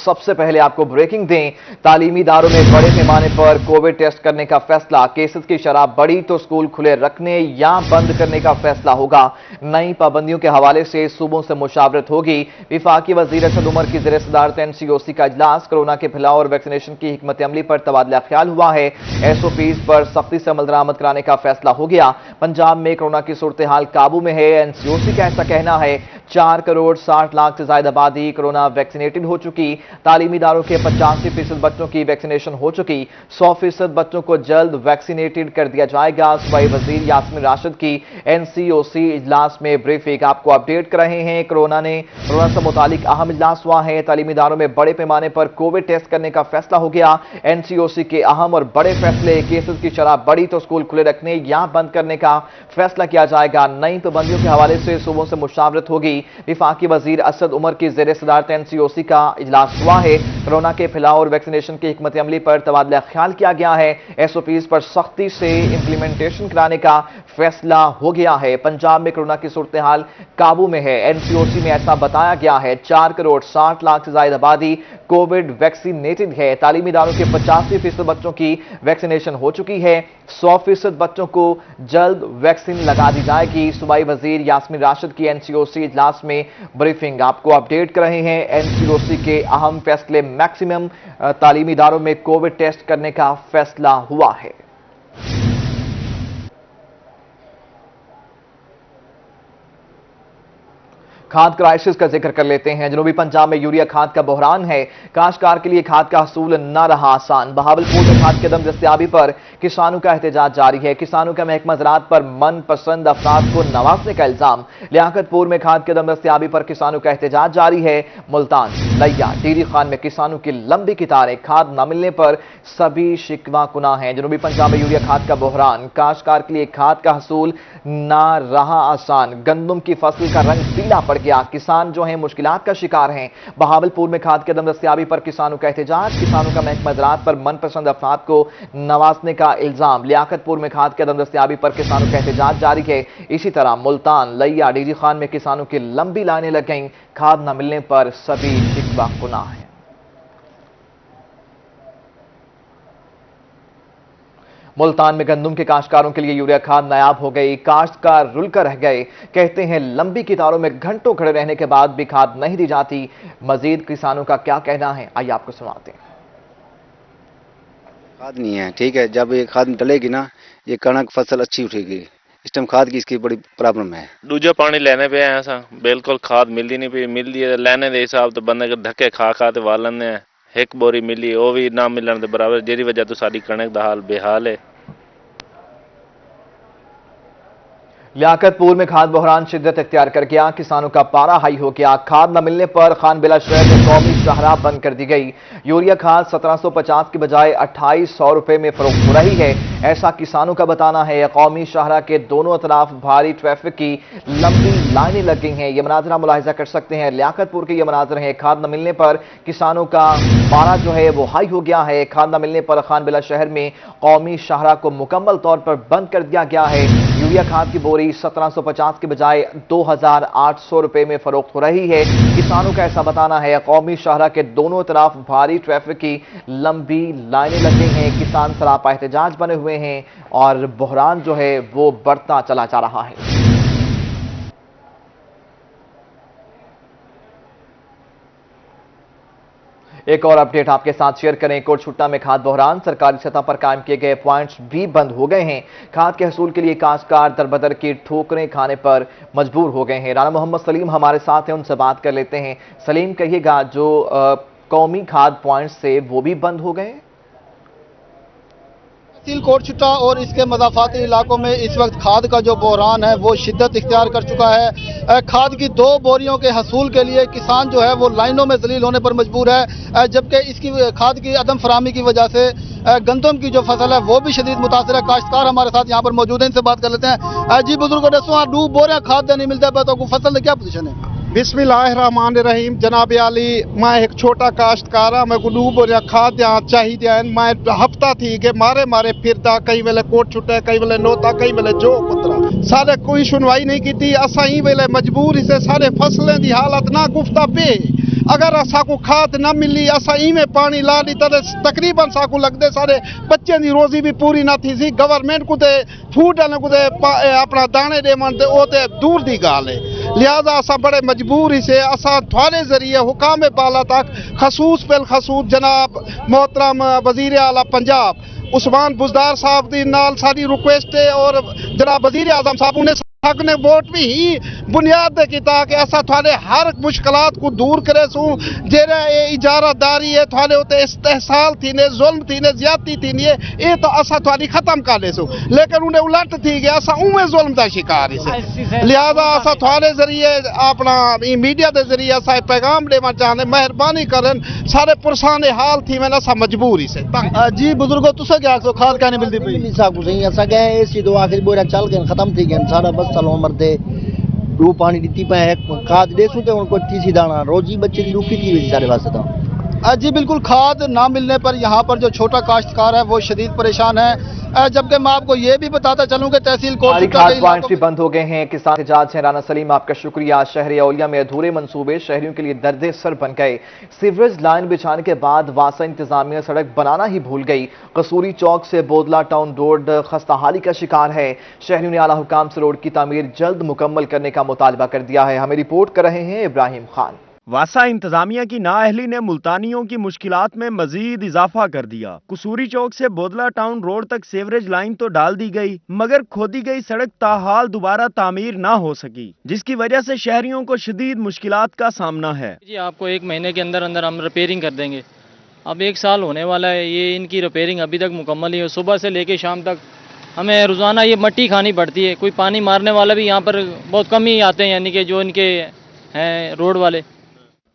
सबसे पहले आपको ब्रेकिंग दें। तालीमी इदारों में बड़े पैमाने पर कोविड टेस्ट करने का फैसला। केसेस की शरह बढ़ी तो स्कूल खुले रखने या बंद करने का फैसला होगा। नई पाबंदियों के हवाले से सूबों से मुशावरत होगी। विफाकी वजीर असद उमर की ज़ेर सदारत NCOC का इजलास। कोरोना के फैलाव और वैक्सीनेशन की हिकमत अमली पर तबादला ख्याल हुआ है। SOPs पर सख्ती से अमल दरामद कराने का फैसला हो गया। पंजाब में कोरोना की सूरत हाल काबू में है। NCOC का ऐसा कहना है 4 करोड़ 60 लाख से ज्यादा आबादी कोरोना वैक्सीनेटेड हो चुकी। तालीमी इदारों के 85% बच्चों की वैक्सीनेशन हो चुकी। 100% बच्चों को जल्द वैक्सीनेटेड कर दिया जाएगा। सूबाई वजीर यास्मीन राशिद की NCOC इजलास में ब्रीफिंग। आपको अपडेट कर रहे हैं। कोरोना से मुतालिक अहम इजलास हुआ है। तालीमी इदारों में बड़े पैमाने पर कोविड टेस्ट करने का फैसला हो गया। NCOC के अहम और बड़े फैसले। केसेस की शरह बढ़ी तो स्कूल खुले रखने या बंद करने का फैसला किया जाएगा। नई पाबंदियों के हवाले से सूबों से मुशावरत होगी। विफाकी वजीर असद उमर की ज़ेर सदारत NCOC का इजलास हुआ है। कोरोना के फैलाव और वैक्सीनेशन की हिकमत अमली पर तबादला ख्याल किया गया है। SOPs पर सख्ती से इंप्लीमेंटेशन कराने का फैसला हो गया है। पंजाब में कोरोना की सूरत हाल काबू में है। NCOC में ऐसा बताया गया है 4 करोड़ 60 लाख से ज्यादा आबादी कोविड वैक्सीनेटेड है। तालीमी इदारों के 85% बच्चों की वैक्सीनेशन हो चुकी है। 100% बच्चों को जल्द वैक्सीन लगा दी जाएगी। सूबाई वजीर यास्मीन राशिद की NCOC इजलास में ब्रीफिंग। आपको अपडेट कर रहे हैं। NCOC के अहम फैसले। मैक्सिमम तालीमी इदारों में कोविड टेस्ट करने का फैसला हुआ है। खाद क्राइसिस का जिक्र कर लेते हैं। जनूबी पंजाब में यूरिया खाद का बहरान है। काश्तकार के लिए खाद का हसूल न रहा आसान। बहावलपुर में खाद की अदम दस्तयाबी पर किसानों का एहतजाज जारी है। किसानों का महकमा ज़राअत पर मनपसंद अफराद को नवाजने का इल्जाम। लियाकतपुर में खाद की अदम दस्तयाबी पर किसानों का एहतजाज जारी है। मुल्तान, लैया, टीरी खान में किसानों की लंबी कतारें। खाद न मिलने पर सभी शिकवा कुना हैं। जनूबी पंजाब में यूरिया खाद का बहरान। काश्तकार के लिए खाद का हसूल न रहा आसान। गंदम की फसल का रंग पीला पड़ गया। किसान जो हैं मुश्किलात का शिकार हैं। बहावलपुर में खाद की अदम दस्तयाबी पर किसानों का एहतजाज। किसानों का महकमा ज़राअत पर मनपसंद अफराद को नवाजने का इल्जाम। लियाकतपुर में खाद की अदम दस्तयाबी पर किसानों का एहतजाज जारी है। इसी तरह मुल्तान, लैया, डीरी खान में किसानों की लंबी लाइनें लग गईं। खाद न मिलने पर सभी शिकवा कुना हैं। मुल्तान में गंदम के काश्तकारों के लिए यूरिया खाद नायाब हो गई। काश्तकार रुल कर रह गए। कहते हैं लंबी कतारों में घंटों खड़े रहने के बाद भी खाद नहीं दी जाती। मजीद किसानों का क्या कहना है, आइए आपको सुनाते हैं। खाद नहीं है, ठीक है, जब ये खाद डलेगी ना ये कणक फसल अच्छी उठेगी। इस टाइम खाद की इसकी बड़ी प्रॉब्लम है। दूजा पानी लेने पे आया सा बिल्कुल खाद मिलती नहीं पई। मिलती है लेने के हिसाब तो बंदे के धक्के खा ते वाल लेने। एक बोरी मिली वो भी ना मिलने के बराबर, जिहदी वजह तो साडी कणक दा हाल बेहाल है। लियाकतपुर में खाद बहरान शिद्दत इख्तियार कर गया। किसानों का पारा हाई हो गया। खाद न मिलने पर खानबिला शहर में कौमी शाहराह बंद कर दी गई। यूरिया खाद 1750 की बजाय 2800 रुपए में फरोख्त हो रही है, ऐसा किसानों का बताना है। कौमी शाहराह के दोनों तरफ भारी ट्रैफिक की लंबी लाइनें लग गई हैं। ये मनाजरा मुलाहिजा कर सकते हैं। लियाकतपुर के ये मनाजर हैं। खाद न मिलने पर किसानों का पारा जो है वो हाई हो गया है। खाद न मिलने पर खानबिला शहर में कौमी शाहराह को मुकम्मल तौर पर बंद कर दिया गया है। यूरिया खाद की बोरी 1750 के बजाय 2800 रुपए में फरोख्त हो रही है। किसानों का ऐसा बताना है। कौमी शाहराह के दोनों तरफ भारी ट्रैफिक की लंबी लाइनें लग गई हैं। किसान सरापा एहतजाज बने हुए हैं और बहरान जो है वो बढ़ता चला जा रहा है। एक और अपडेट आपके साथ शेयर करें। कोटशुट्टा में खाद बहरान। सरकारी सतह पर कायम किए गए पॉइंट्स भी बंद हो गए हैं। खाद के हसूल के लिए काश्तकार दरबदर की ठोकरें खाने पर मजबूर हो गए हैं। राना मोहम्मद सलीम हमारे साथ हैं, उनसे बात कर लेते हैं। सलीम, कहिएगा जो कौमी खाद पॉइंट्स से वो भी बंद हो गए? तहसील कोटशुट्टा और इसके मज़ाफ़ाती इलाकों में इस वक्त खाद का जो बहरान है वो शिद्दत इख्तियार कर चुका है। खाद की 2 बोरियों के हसूल के लिए किसान जो है वो लाइनों में जलील होने पर मजबूर है, जबकि इसकी खाद की अदम फराहमी की वजह से गंदम की जो फसल है वो भी शदीद मुतासर है। काश्तकार हमारे साथ यहाँ पर मौजूद हैं, इनसे बात कर लेते हैं। जी बुजुर्गों, दसो 2 बोरियां खाद नहीं मिलता है तो फसल की क्या पोजीशन है? बिस्मिल्लाहिर्रहमानिर्रहीम। जनाब आली, मैं एक छोटा काश्तकार हाँ। मैं को 2 बोरियां खाद यहाँ चाहिए। मैं हफ्ता थी कि मारे फिरदा, कई वेले कोट छुट्टा, कई वेले नोता, कई वेले जो पुत्रा, सारे कोई सुनवाई नहीं की। असा ही वेले मजबूर से सारे फसलें की हालत ना गुफ्ता पे अगर साकू खाद न मिली असा इवें पानी ला ली तो तकरीबन साकू लगते सारे बच्चों की रोजी भी पूरी ना थी सी गवर्नमेंट को फूड वाले को अपना दाने देवन वो तो दूर की गाल है लिहाजा असा बड़े मजबूर ही से असा थोड़े जरिए हुकाम बाला तक खसूस बिल खसूस जनाब मोहतरम वजीर आला पंजाब उस्मान बुजदार साहब दी नाल सारी रिक्वेस्ट है और जनाब वजीर आजम साहब उन्हें हक ने वोट भी ही बुनियाद दे किता कि ऐसा थाने हर मुश्किलात को दूर करे सू जेरा ये इजारादारी है थाने उते इस्तेहसाल थी ने जुल्म थी ने ज्यादती थी ने ये तो असा थानी खत्म कर ले सू लेकिन उन्हें उलट थी गया असा उमे जुल्म दा शिकार है लिहाजा असा थाने जरिए अपना मीडिया दे जरिए असा पैगाम देना चाहते मेहरबानी करन सारे पुरसाने हाल थी मैं असा मजबूरी से जी बुजुर्गो तुसे क्या सो खाद का नहीं मिलती पई नहीं साकू सही असा गए एसी दो आखिर बोरा चल गए खत्म थी गए सारा बस साल उम्र दे दो पानी दी पे खाद देसू ते उनको तीसी दाना रोजी बच्चे की रुकी थी वैसे सारे वास्ते तो जी बिल्कुल खाद ना मिलने पर यहाँ पर जो छोटा काश्तकार है वो शदीद परेशान है जबकि मैं आपको ये भी बताता चलूं कि तहसील कोट खाद पॉइंट्स भी बंद हो गए हैं। किसान एजाज हैं राना सलीम, आपका शुक्रिया। शहर औलिया में अधूरे मंसूबे शहरियों के लिए दर्द सर बन गए। सीवरेज लाइन बिछाने के बाद वासा इंतजामिया सड़क बनाना ही भूल गई। कसूरी चौक से बोदला टाउन रोड खस्ताहाली का शिकार है। शहरियों ने आला हुकाम से रोड की तामीर जल्द मुकम्मल करने का मुतालबा कर दिया है। हमें रिपोर्ट कर रहे हैं इब्राहिम खान। वासा इंतजामिया की नाअहली ने मुल्तानियों की मुश्किलात में मजीद इजाफा कर दिया। कसूरी चौक से बोदला टाउन रोड तक सीवरेज लाइन तो डाल दी गई मगर खोदी गई सड़क ताहाल दोबारा तामीर ना हो सकी, जिसकी वजह से शहरियों को शदीद मुश्किलात का सामना है। जी आपको 1 महीने के अंदर अंदर हम रिपेयरिंग कर देंगे। अब 1 साल होने वाला है, ये इनकी रिपेयरिंग अभी तक मुकम्मल ही है। सुबह से लेके शाम तक हमें रोज़ाना ये मट्टी खानी पड़ती है। कोई पानी मारने वाला भी यहाँ पर बहुत कम ही आते हैं, यानी कि जो इनके हैं रोड वाले।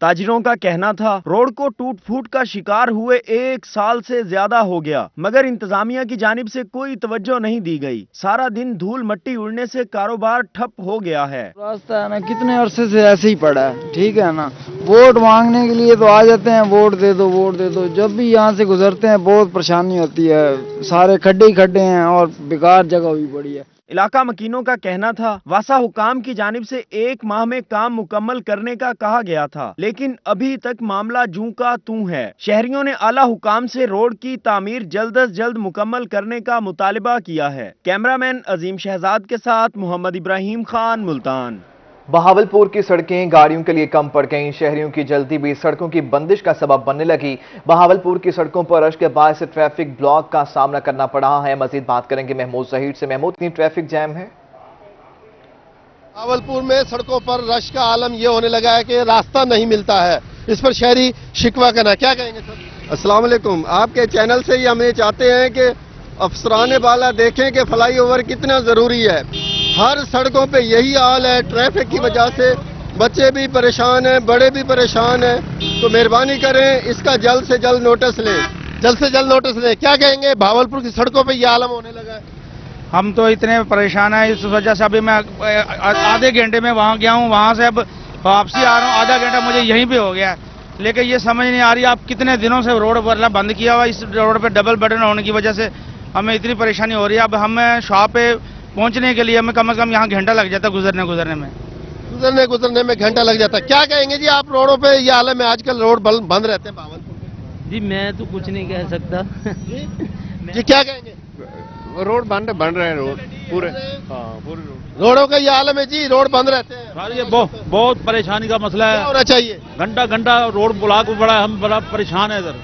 ताजिरों का कहना था रोड को टूट फूट का शिकार हुए 1 साल से ज्यादा हो गया मगर इंतजामिया की जानिब से कोई तवज्जो नहीं दी गई। सारा दिन धूल मट्टी उड़ने से कारोबार ठप हो गया है। रास्ता है ना कितने अरसे से ऐसे ही पड़ा है, ठीक है ना। वोट मांगने के लिए तो आ जाते हैं, वोट दे दो वोट दे दो। जब भी यहाँ से गुजरते हैं बहुत परेशानी होती है, सारे खड्डे ही खड्डे हैं और बेकार जगह हुई पड़ी है। इलाका मकीनों का कहना था वासा हुकाम की जानिब से 1 माह में काम मुकम्मल करने का कहा गया था, लेकिन अभी तक मामला जूं का तूं है। शहरियों ने आला हुकाम से रोड की तामीर जल्द अज जल्द मुकम्मल करने का मुतालिबा किया है। कैमरामैन अजीम शहजाद के साथ मोहम्मद इब्राहिम खान, मुल्तान। बहावलपुर की सड़कें गाड़ियों के लिए कम पड़ गईं। शहरियों की जल्दी भी सड़कों की बंदिश का सबब बनने लगी। बहावलपुर की सड़कों पर रश के बायस ट्रैफिक ब्लॉक का सामना करना पड़ा है। मजीद बात करेंगे महमूद जहीर से। महमूद, कितनी ट्रैफिक जैम है? बहावलपुर में सड़कों पर रश का आलम यह होने लगा है कि रास्ता नहीं मिलता है। इस पर शहरी शिकवा करना, क्या कहेंगे सर? अस्सलाम वालेकुम। आपके चैनल से ही हम ये चाहते हैं कि अफसरान बाला देखें कि फ्लाईओवर कितना जरूरी है। हर सड़कों पे यही हाल है, ट्रैफिक की वजह से बच्चे भी परेशान हैं, बड़े भी परेशान हैं। तो मेहरबानी करें इसका जल्द से जल्द नोटिस लें, जल्द से जल्द नोटिस लें। क्या कहेंगे, भावलपुर की सड़कों पे ये आलम होने लगा है? हम तो इतने परेशान हैं इस वजह से। अभी मैं आधे घंटे में वहाँ गया हूँ, वहाँ से अब वापसी आ रहा हूँ, आधा घंटा मुझे यहीं पे हो गया। लेकिन ये समझ नहीं आ रही आप कितने दिनों से रोड पर बंद किया हुआ। इस रोड पे डबल बटन होने की वजह से हमें इतनी परेशानी हो रही है। अब हमें शॉप पे पहुंचने के लिए हमें कम से कम यहाँ घंटा लग जाता गुजरने गुजरने में घंटा लग जाता। क्या कहेंगे जी, आप रोडों पे ये आलम है, आजकल रोड बंद रहते हैं भावलपुर? जी मैं तो कुछ नहीं कह सकता। जी क्या कहेंगे? रोड बन रहे हैं, रोड पूरे रोडों का ये आलम है जी, रोड बंद रहते हैं। ये बहुत परेशानी का मसला है। क्या होना चाहिए? घंटा रोड ब्लॉक पड़ा है, हम बड़ा परेशान है इधर।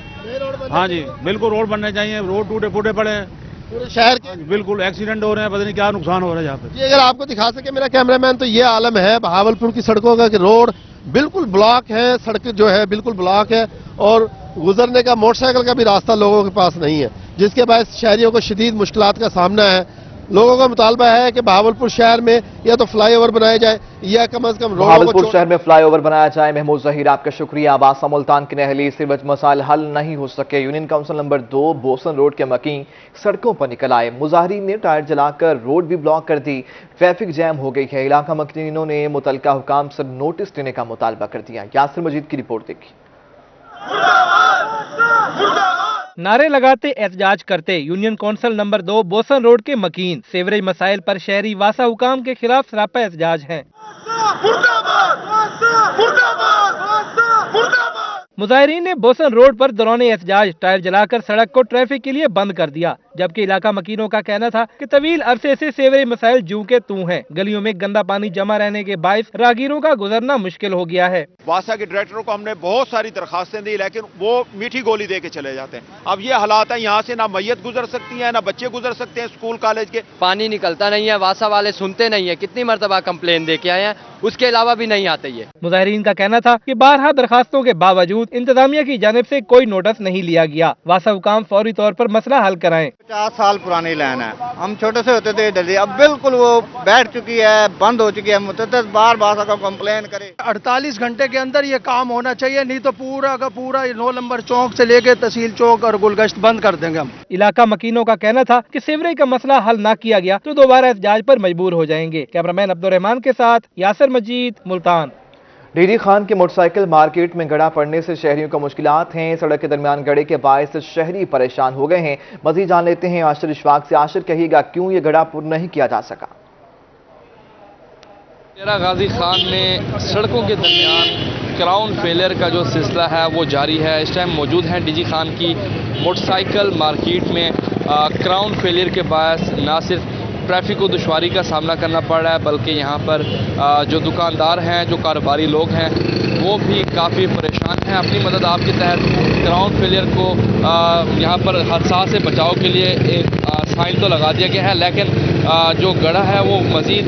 हाँ जी बिल्कुल रोड बनने चाहिए। रोड टूटे फूटे पड़े हैं पूरे शहर के, बिल्कुल एक्सीडेंट हो रहे हैं, पता नहीं क्या नुकसान हो रहा है यहाँ पे। जी अगर आपको दिखा सके मेरा कैमरामैन, तो ये आलम है बहावलपुर की सड़कों का कि रोड बिल्कुल ब्लॉक है, सड़क जो है बिल्कुल ब्लॉक है और गुजरने का मोटरसाइकिल का भी रास्ता लोगों के पास नहीं है, जिसके बाद शहरियों को शदीद मुश्किलात का सामना है। लोगों का मुतालबा है कि बहावलपुर शहर में या तो फ्लाईओवर बनाया जाए या कम से कम बहावलपुर शहर में फ्लाईओवर बनाया जाए। महमूद जहीर, आपका शुक्रिया। वासा मुल्तान की नहली सिवज मसाइल हल नहीं हो सके। Union council number 2 boson road के मकीन सड़कों पर निकल आए। मुजाहिरीन ने टायर जलाकर रोड भी ब्लॉक कर दी। ट्रैफिक जैम हो गई है। इलाका मकीनों ने मुतलका हुकाम से नोटिस देने का मुतालबा कर दिया। यासिर मजीद की रिपोर्ट देखी। नारे लगाते एहतजाज करते union council number 2 boson road के मकीन सीवरेज मसाइल पर शहरी वासा हुकाम के खिलाफ सरापा एहतजाज है। मुजाहिरीन ने बोसन रोड पर दौरान एहतजाज टायर जलाकर सड़क को ट्रैफिक के लिए बंद कर दिया, जबकि इलाका मकीनों का कहना था कि तवील अरसे से सेवरेज मसाइल जूं के तूं हैं। गलियों में गंदा पानी जमा रहने के बायस राहगीरों का गुजरना मुश्किल हो गया है। वासा के डायरेक्टरों को हमने बहुत सारी दरखास्तें दी, लेकिन वो मीठी गोली दे के चले जाते हैं। अब ये हालात है, यहाँ से ना मैयत गुजर सकती है, ना बच्चे गुजर सकते हैं स्कूल कॉलेज के। पानी निकलता नहीं है, वासा वाले सुनते नहीं है, कितनी मरतबा कंप्लेन दे के आए हैं, उसके अलावा भी नहीं आते ये। मुजाहिरीन का कहना था कि बारहा दरखास्तों के बावजूद इंतजामिया की जानिब से कोई नोटिस नहीं लिया गया। वासा हुकाम फौरी तौर पर मसला हल कराएं। 50 साल पुरानी लाइन है, हम छोटे से होते थे डली, अब बिल्कुल वो बैठ चुकी है, बंद हो चुकी है। मुतअद्दिद बार वासा को कंप्लेन करे। 48 घंटे के अंदर ये काम होना चाहिए, नहीं तो पूरा का पूरा 9 नंबर चौक से लेके तहसील चौक और गुलगश्त बंद कर देंगे हम। इलाका मकीनों का कहना था कि सीवरेज का मसला हल न किया गया तो दोबारा एहतजाज पर मजबूर हो जाएंगे। कैमरामैन अब्दुर्रहमान के साथ यासिर मजीद, मुल्तान। डीडी खान के मोटरसाइकिल मार्केट में गड़ा पड़ने से शहरियों को मुश्किलात हैं। सड़क के दरमियान गड़े के बायस शहरी परेशान हो गए हैं। मजीद जान लेते हैं आशिर इशफाक से। आशिर, कहिएगा क्यों ये गड़ा पुर नहीं किया जा सका? डेरा गाजी खान में सड़कों के दरमियान क्राउन फेलियर का जो सिलसिला है वो जारी है। इस टाइम मौजूद हैं डीजी खान की मोटरसाइकिल मार्केट में। क्राउन फेलियर के बायस ना सिर्फ ट्रैफिक को दुश्वारी का सामना करना पड़ रहा है, बल्कि यहाँ पर जो दुकानदार हैं, जो कारोबारी लोग हैं, वो भी काफ़ी परेशान हैं। अपनी मदद आपके तहत क्राउन फेलियर को यहाँ पर हादसा से बचाव के लिए एक साइन तो लगा दिया गया है, लेकिन जो गड़ा है वो मज़ीद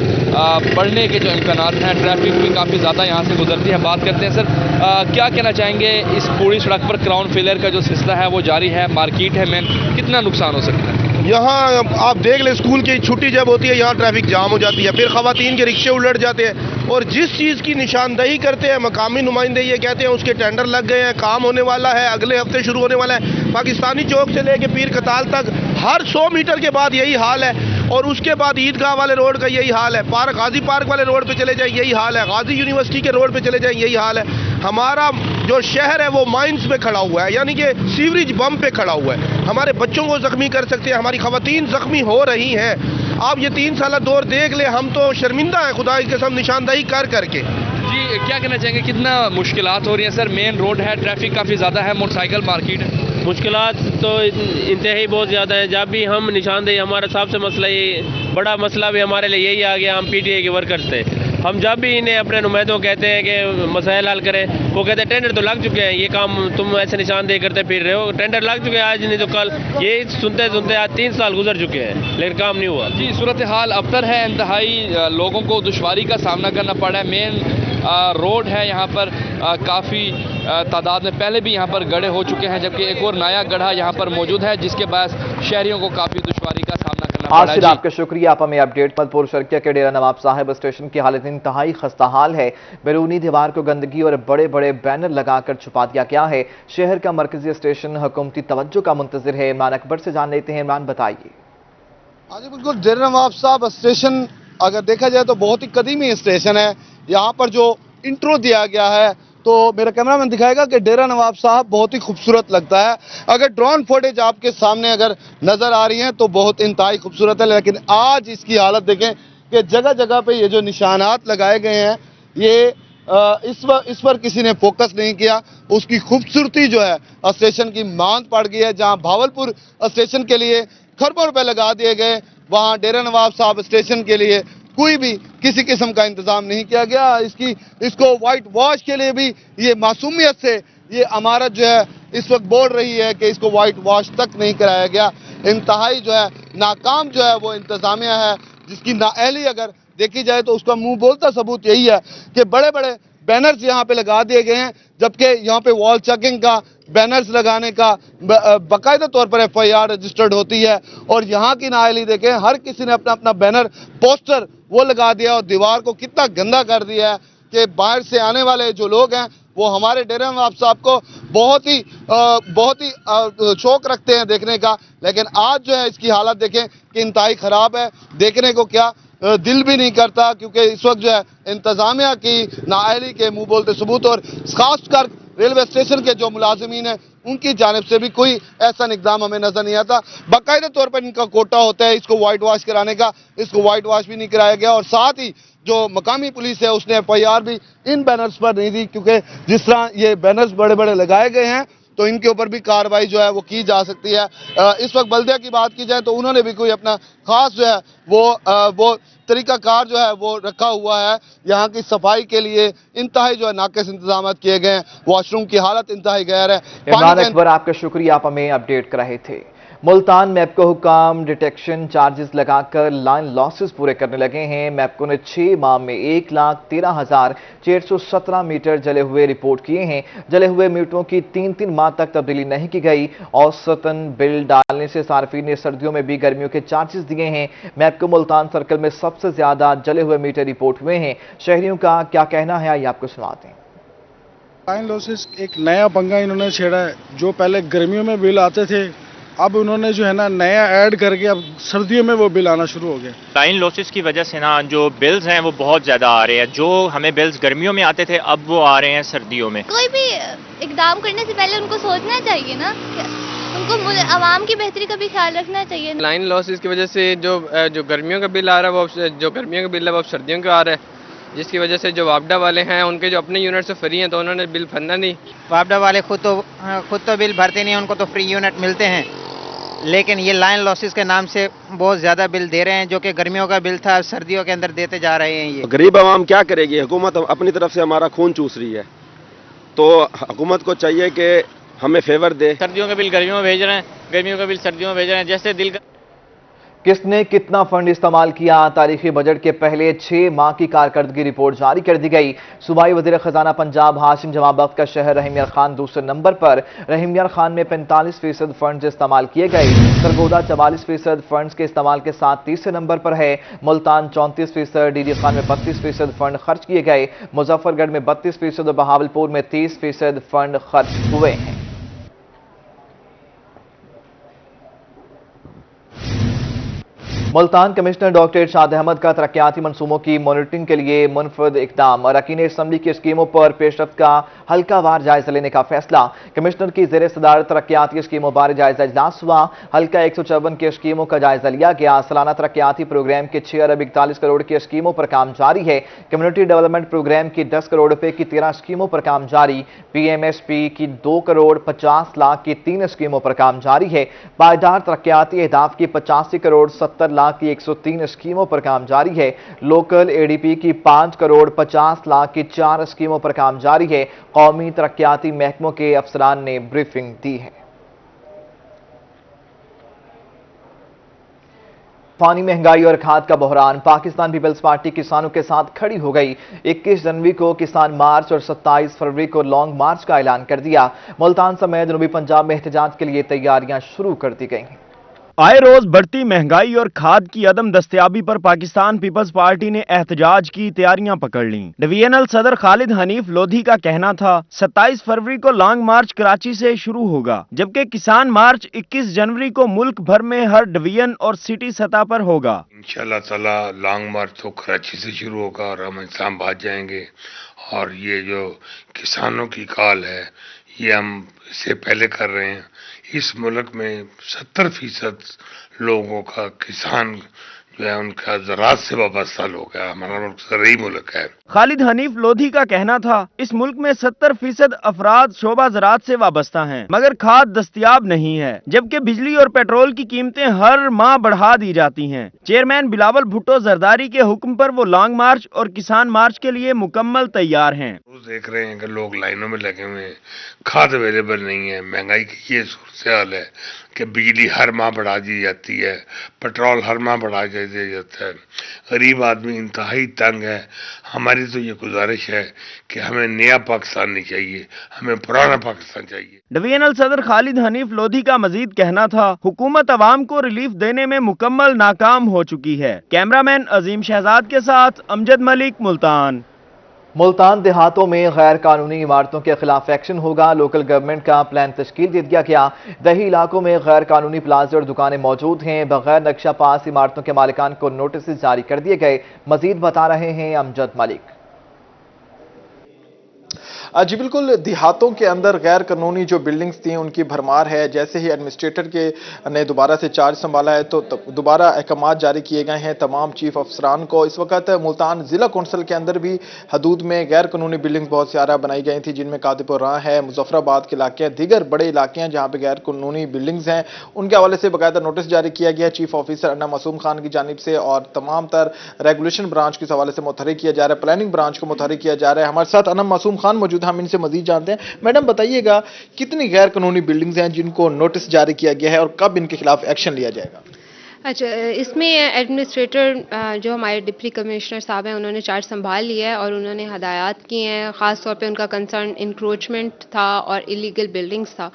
बढ़ने के जो इम्कानात हैं, ट्रैफिक भी काफ़ी ज़्यादा यहाँ से गुजरती है। बात करते हैं सर, क्या कहना चाहेंगे, इस पूरी सड़क पर क्राउन फेलियर का जो सिलसिला है वो जारी है, मार्केट है मेन, कितना नुकसान हो सकता है? यहाँ आप देख लें, स्कूल की छुट्टी जब होती है यहाँ ट्रैफिक जाम हो जाती है, फिर खवातीन के रिक्शे उलट जाते हैं, और जिस चीज़ की निशानदही करते हैं मकामी नुमाइंदे ये कहते हैं उसके टेंडर लग गए हैं, काम होने वाला है, अगले हफ्ते शुरू होने वाला है। पाकिस्तानी चौक से लेके पीर कताल तक हर 100 मीटर के बाद यही हाल है, और उसके बाद ईदगाह वाले रोड का यही हाल है, गाजी पार्क वाले रोड पे चले जाए यही हाल है, गाजी यूनिवर्सिटी के रोड पे चले जाए यही हाल है। हमारा जो शहर है वो माइंस पे खड़ा हुआ है, यानी कि सीवरेज बम पे खड़ा हुआ है। हमारे बच्चों को जख्मी कर सकते हैं, हमारी खवातीन जख्मी हो रही हैं। आप ये 3 साल दौर देख ले, हम तो शर्मिंदा हैं खुदा की कसम निशानदही कर करके। जी, क्या कहना चाहेंगे, कितना मुश्किलात हो रही हैं? सर, मेन रोड है, ट्रैफिक काफ़ी ज़्यादा है, मोटरसाइकिल मार्केट है, मुश्किलात तो इंतहाई बहुत ज़्यादा है। जब भी हम निशानदेही, हमारा सबसे मसला ये बड़ा मसला भी हमारे लिए यही आ गया, हम पीटीआई के वर्कर्स थे। हम जब भी इन्हें अपने नुमाइंदों कहते हैं कि मसाइल हल करें, वो कहते हैं टेंडर तो लग चुके हैं, ये काम तुम ऐसे निशानदेही करते फिर रहे हो, टेंडर लग चुके हैं आज नहीं तो कल। ये सुनते सुनते आज 3 साल गुजर चुके हैं, लेकिन काम नहीं हुआ। जी, सूरत हाल अबतर है, इंतहाई लोगों को दुश्वारी का सामना करना पड़ रहा है। मेन रोड है, यहाँ पर काफ़ी तादाद में पहले भी यहाँ पर गड्ढे हो चुके हैं, जबकि एक और नया गड्ढा यहाँ पर मौजूद है, जिसके बाद शहरियों को काफ़ी दुश्वारी का सामना करना पड़ रहा है। आपका शुक्रिया। आप हमें अपडेट मलपुर शर्किया के डेरा नवाब साहिब स्टेशन की हालत इंतहाई खस्ता हाल है। बैरूनी दीवार को गंदगी और बड़े बड़े बैनर लगाकर छुपा दिया गया है। शहर का मरकजी स्टेशन हुकूमती तवज्जो का मुंतजिर है। इमरान अकबर से जान लेते हैं। इमरान, बताइए। हाँ जी, बिल्कुल। डेरा नवाब साहब स्टेशन अगर देखा जाए तो बहुत ही कदीमी स्टेशन है। यहाँ पर जो इंट्रो दिया गया है तो मेरा कैमरामैन दिखाएगा कि डेरा नवाब साहब बहुत ही खूबसूरत लगता है। अगर ड्रोन फुटेज आपके सामने अगर नज़र आ रही हैं तो बहुत इंतहाई खूबसूरत है, लेकिन आज इसकी हालत देखें कि जगह जगह पे ये जो निशानात लगाए गए हैं, ये इस पर किसी ने फोकस नहीं किया। उसकी खूबसूरती जो है स्टेशन की मांद पड़ गई है। जहाँ भावलपुर स्टेशन के लिए खरबों रुपए लगा दिए गए, वहाँ डेरा नवाब साहब स्टेशन के लिए कोई भी किसी किस्म का इंतजाम नहीं किया गया। इसको वाइट वॉश के लिए भी ये मासूमियत से ये इमारत जो है इस वक्त बोल रही है कि इसको वाइट वॉश तक नहीं कराया गया। इंतहाई जो है नाकाम जो है वो इंतजामिया है, जिसकी नाअहली अगर देखी जाए तो उसका मुंह बोलता सबूत यही है कि बड़े बड़े बैनर्स यहाँ पे लगा दिए गए हैं, जबकि यहाँ पे वॉल चेकिंग का, बैनर्स लगाने का बाकायदा तौर पर FIR रजिस्टर्ड होती है। और यहाँ की नाअहली देखें, हर किसी ने अपना अपना बैनर, पोस्टर वो लगा दिया और दीवार को कितना गंदा कर दिया है कि बाहर से आने वाले जो लोग हैं वो हमारे डेरा नवाब साहब को बहुत ही शौक रखते हैं देखने का, लेकिन आज जो है इसकी हालत देखें कि इंतहाई ख़राब है। देखने को क्या दिल भी नहीं करता, क्योंकि इस वक्त जो है इंतजामिया की नाअहली के मुंह बोलते सबूत और खासकर रेलवे स्टेशन के जो मुलाजिमीन हैं उनकी जानिब से भी कोई ऐसा इक़दाम हमें नजर नहीं आता। बाकायदा तौर पर इनका कोटा होता है इसको वाइट वॉश कराने का, इसको वाइट वॉश भी नहीं कराया गया। और साथ ही जो मकामी पुलिस है उसने FIR भी इन बैनर्स पर नहीं दी, क्योंकि जिस तरह ये बैनर्स बड़े बड़े लगाए गए हैं तो इनके ऊपर भी कार्रवाई जो है वो की जा सकती है। इस वक्त बल्दिया की बात की जाए तो उन्होंने भी कोई अपना खास जो है वो तरीकाकार जो है वो रखा हुआ है। यहाँ की सफाई के लिए इंतहाई जो है नाक़िस इंतजाम किए गए हैं। वॉशरूम की हालत इंतहाई गैर है। इमरान अकबर, आपका शुक्रिया, आप हमें अपडेट कर रहे थे। मुल्तान मैपको हुकाम डिटेक्शन चार्जेस लगाकर लाइन लॉसेस पूरे करने लगे हैं। मैपको ने 6 माह में 1,13,617 मीटर जले हुए रिपोर्ट किए हैं। जले हुए मीटरों की 3-3 माह तक तब्दीली नहीं की गई। औसतन बिल डालने से सार्फिन ने सर्दियों में भी गर्मियों के चार्जेस दिए हैं। मैपको मुल्तान सर्कल में सबसे ज्यादा जले हुए मीटर रिपोर्ट हुए हैं। शहरियों का क्या कहना है, आइए आपको सुनाते हैं। लाइन लॉसेस एक नया पंगा इन्होंने छेड़ा है। जो पहले गर्मियों में बिल आते थे, अब उन्होंने जो है ना नया ऐड करके अब सर्दियों में वो बिल आना शुरू हो गया। लाइन लॉसेस की वजह से ना जो बिल्स हैं वो बहुत ज़्यादा आ रहे हैं। जो हमें बिल्स गर्मियों में आते थे अब वो आ रहे हैं सर्दियों में। कोई भी इकदाम करने से पहले उनको सोचना चाहिए ना, उनको आवाम की बेहतरी का भी ख्याल रखना चाहिए। लाइन लॉसेस की वजह से जो गर्मियों का बिल आ रहा है वो जो गर्मियों का बिल है वो सर्दियों का आ रहा है, जिसकी वजह से जो वापडा वाले हैं उनके जो अपने यूनिट से फ्री हैं तो उन्होंने बिल भरना नहीं। वापडा वाले खुद तो बिल भरते नहीं, उनको तो फ्री यूनिट मिलते हैं, लेकिन ये लाइन लॉसेस के नाम से बहुत ज़्यादा बिल दे रहे हैं। जो कि गर्मियों का बिल था सर्दियों के अंदर देते जा रहे हैं। ये गरीब आवाम क्या करेगी? हुकूमत अपनी तरफ से हमारा खून चूस रही है, तो हुकूमत को चाहिए कि हमें फेवर दे। सर्दियों का बिल गर्मियों में भेज रहे हैं, गर्मियों का बिल सर्दियों में भेज रहे हैं, जैसे दिल का। किसने कितना फंड इस्तेमाल किया? तारीखी बजट के पहले 6 माह की कारकर्दगी रिपोर्ट जारी कर दी गई। सूबाई वज़ीर खजाना पंजाब हाशिम जमाबख्त का शहर रहीम यार खान दूसरे नंबर पर। रहीम यार खान में 45% फंड इस्तेमाल किए गए। सरगोदा 44% फंड के इस्तेमाल के साथ तीसरे नंबर पर है। मुल्तान 34%, डीडी खान में 32% फंड खर्च किए गए। मुजफ्फरगढ़ में 32% और बहावलपुर में 30% फंड खर्च हुए हैं। मुल्तान कमिश्नर डॉक्टर इरशाद अहमद का तरक्याती मंसूबों की मॉनिटरिंग के लिए मुनफरद इकदाम। अरकान असम्बली की स्कीमों पर पेशरफ्त का हल्कावार जायजा लेने का फैसला। कमिश्नर की ज़ेर सदारत तरक्याती स्कीमों बारे जायजा इजलास हुआ। हल्का 154 की स्कीमों का जायजा लिया गया। सालाना तरक्याती प्रोग्राम के 6 अरब 41 करोड़ की स्कीमों पर काम जारी है। कम्युनिटी डेवलपमेंट प्रोग्राम की 10 करोड़ रुपए की 13 स्कीमों पर काम जारी। PMSP की 2 करोड़ 50 लाख की 3 स्कीमों पर काम जारी है। पायदार तरक्याती अहदाफ की 85 करोड़ 70 लाख की 103 स्कीमों पर काम जारी है। लोकल ADP की 5 करोड़ 50 लाख की 4 स्कीमों पर काम जारी है। कौमी तरक्याती महकमों के अफसरान ने ब्रीफिंग दी है। पानी, महंगाई और खाद का बहरान। पाकिस्तान पीपल्स पार्टी किसानों के साथ खड़ी हो गई। 21 जनवरी को किसान मार्च और 27 फरवरी को लॉन्ग मार्च का ऐलान कर दिया। मुल्तान समेत जनूबी पंजाब में एहतजाज के लिए तैयारियां शुरू कर दी गई हैं। आए रोज बढ़ती महंगाई और खाद की अदम दस्तयाबी पर पाकिस्तान पीपल्स पार्टी ने एहतजाज की तैयारियां पकड़ लीं। डिवीजनल सदर खालिद हनीफ लोधी का कहना था 27 फरवरी को लॉन्ग मार्च कराची से शुरू होगा, जबकि किसान मार्च 21 जनवरी को मुल्क भर में हर डिवीजन और सिटी सतह पर होगा। इंशाल्लाह ताला लॉन्ग मार्च तो कराची से शुरू होगा और हम इस्लामाबाद जाएंगे। और ये जो किसानों की कॉल है ये हम इससे पहले कर रहे हैं। इस मुल्क में 70% लोगों का किसान जो है उनका ज़राअत से वाबस्ता लोग है। हमारा मुल्क ज़रूरी मुल्क है। खालिद हनीफ लोधी का कहना था इस मुल्क में 70% अफराद शोबा ज़राअत से वाबस्ता हैं, मगर खाद दस्तयाब नहीं है, जबकि बिजली और पेट्रोल की कीमतें हर माह बढ़ा दी जाती हैं। चेयरमैन बिलावल भुट्टो जरदारी के हुक्म पर वो लॉन्ग मार्च और किसान मार्च के लिए मुकम्मल तैयार हैं। देख रहे हैं कि लोग लाइनों में लगे हुए हैं, खाद अवेलेबल नहीं है। महंगाई की ये सूरत है कि बिजली हर माह बढ़ा दी जाती है, पेट्रोल हर माह बढ़ा दिया जाता है। गरीब आदमी इंतहाई तंग है। हमारी तो ये गुजारिश है कि हमें नया पाकिस्तान नहीं चाहिए, हमें पुराना पाकिस्तान चाहिए। डिवीजनल सदर खालिद हनीफ लोधी का मजीद कहना था हुकूमत अवाम को रिलीफ देने में मुकम्मल नाकाम हो चुकी है। कैमरामैन अजीम शहजाद के साथ अमजद मलिक, मुल्तान। मुल्तान देहातों में गैर कानूनी इमारतों के खिलाफ एक्शन होगा। लोकल गवर्नमेंट का प्लान तश्कील दे दिया गया। दही इलाकों में गैर कानूनी प्लाजे और दुकानें मौजूद हैं। बगैर नक्शा पास इमारतों के मालिकान को नोटिस जारी कर दिए गए। मजीद बता रहे हैं अमजद मलिक। जी बिल्कुल, देहातों के अंदर गैर कानूनी जो बिल्डिंग्स थी उनकी भरमार है। जैसे ही एडमिनिस्ट्रेटर के ने दोबारा से चार्ज संभाला है तो दोबारा अहकाम जारी किए गए हैं तमाम चीफ अफसरान को। इस वक्त मुल्तान जिला कौंसिल के अंदर भी हदूद में गैर कानूनी बिल्डिंग्स बहुत सारा बनाई गई थी, जिनमें कादिपुर राह है, मुजफ्फराबाद के इलाके हैं, दीगर बड़े इलाके हैं जहाँ पे गैर कानूनी बिल्डिंग्स हैं। उनके हवाले से बाकायदा नोटिस जारी किया गया चीफ ऑफिसर अन्ना मासूम खान की जानिब से और तमाम तर रेगुलेशन ब्रांच के हवाले से मुतहरिक किया जा रहा है, प्लानिंग ब्रांच को मुतहरिक किया जा रहा है। हमारे साथ अन्ना मासूम खान मौजूद, हम इनसे मजीद जानते हैं। मैडम बताइएगा, कितनी गैर कानूनी बिल्डिंग्स हैं जिनको नोटिस जारी किया गया है और कब इनके खिलाफ एक्शन लिया जाएगा? अच्छा, इसमें एडमिनिस्ट्रेटर जो हमारे डिप्टी कमिश्नर साहब हैं उन्होंने चार्ज संभाल लिया है और उन्होंने हदायत की हैं। ख़ास तौर पे उनका कंसर्न इंक्रोचमेंट था और इलीगल बिल्डिंग्स था,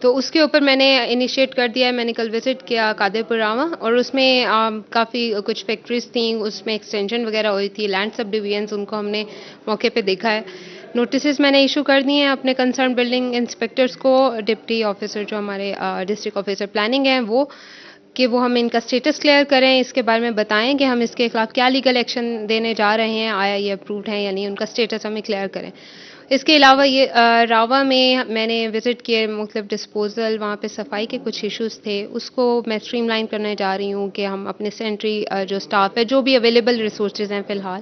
तो उसके ऊपर मैंने इनिशिएट कर दिया है। मैंने कल विज़िट किया कादिरपुर रावा और उसमें काफ़ी कुछ फैक्ट्रीज थी, उसमें एक्सटेंशन वगैरह हुई थी, लैंड सब डिवीजन्स, उनको हमने मौके पे देखा है। नोटिस मैंने इशू कर दिए हैं अपने कंसर्न बिल्डिंग इंस्पेक्टर्स को, डिप्टी ऑफिसर जो हमारे डिस्ट्रिक्ट ऑफिसर प्लानिंग हैं वो, कि वो हमें इनका स्टेटस क्लियर करें, इसके बारे में बताएं कि हम इसके खिलाफ क्या लीगल एक्शन देने जा रहे हैं, आया ये अप्रूव्ड है या नहीं, उनका स्टेटस हमें क्लियर करें। इसके अलावा ये रावा में मैंने विज़िट किए मुख्तलिफ डिस्पोजल, वहाँ पे सफाई के कुछ इश्यूज़ थे, उसको मैं स्ट्रीमलाइन करने जा रही हूँ कि हम अपने सेंट्री जो स्टाफ है, जो भी अवेलेबल रिसोर्सेज हैं फ़िलहाल,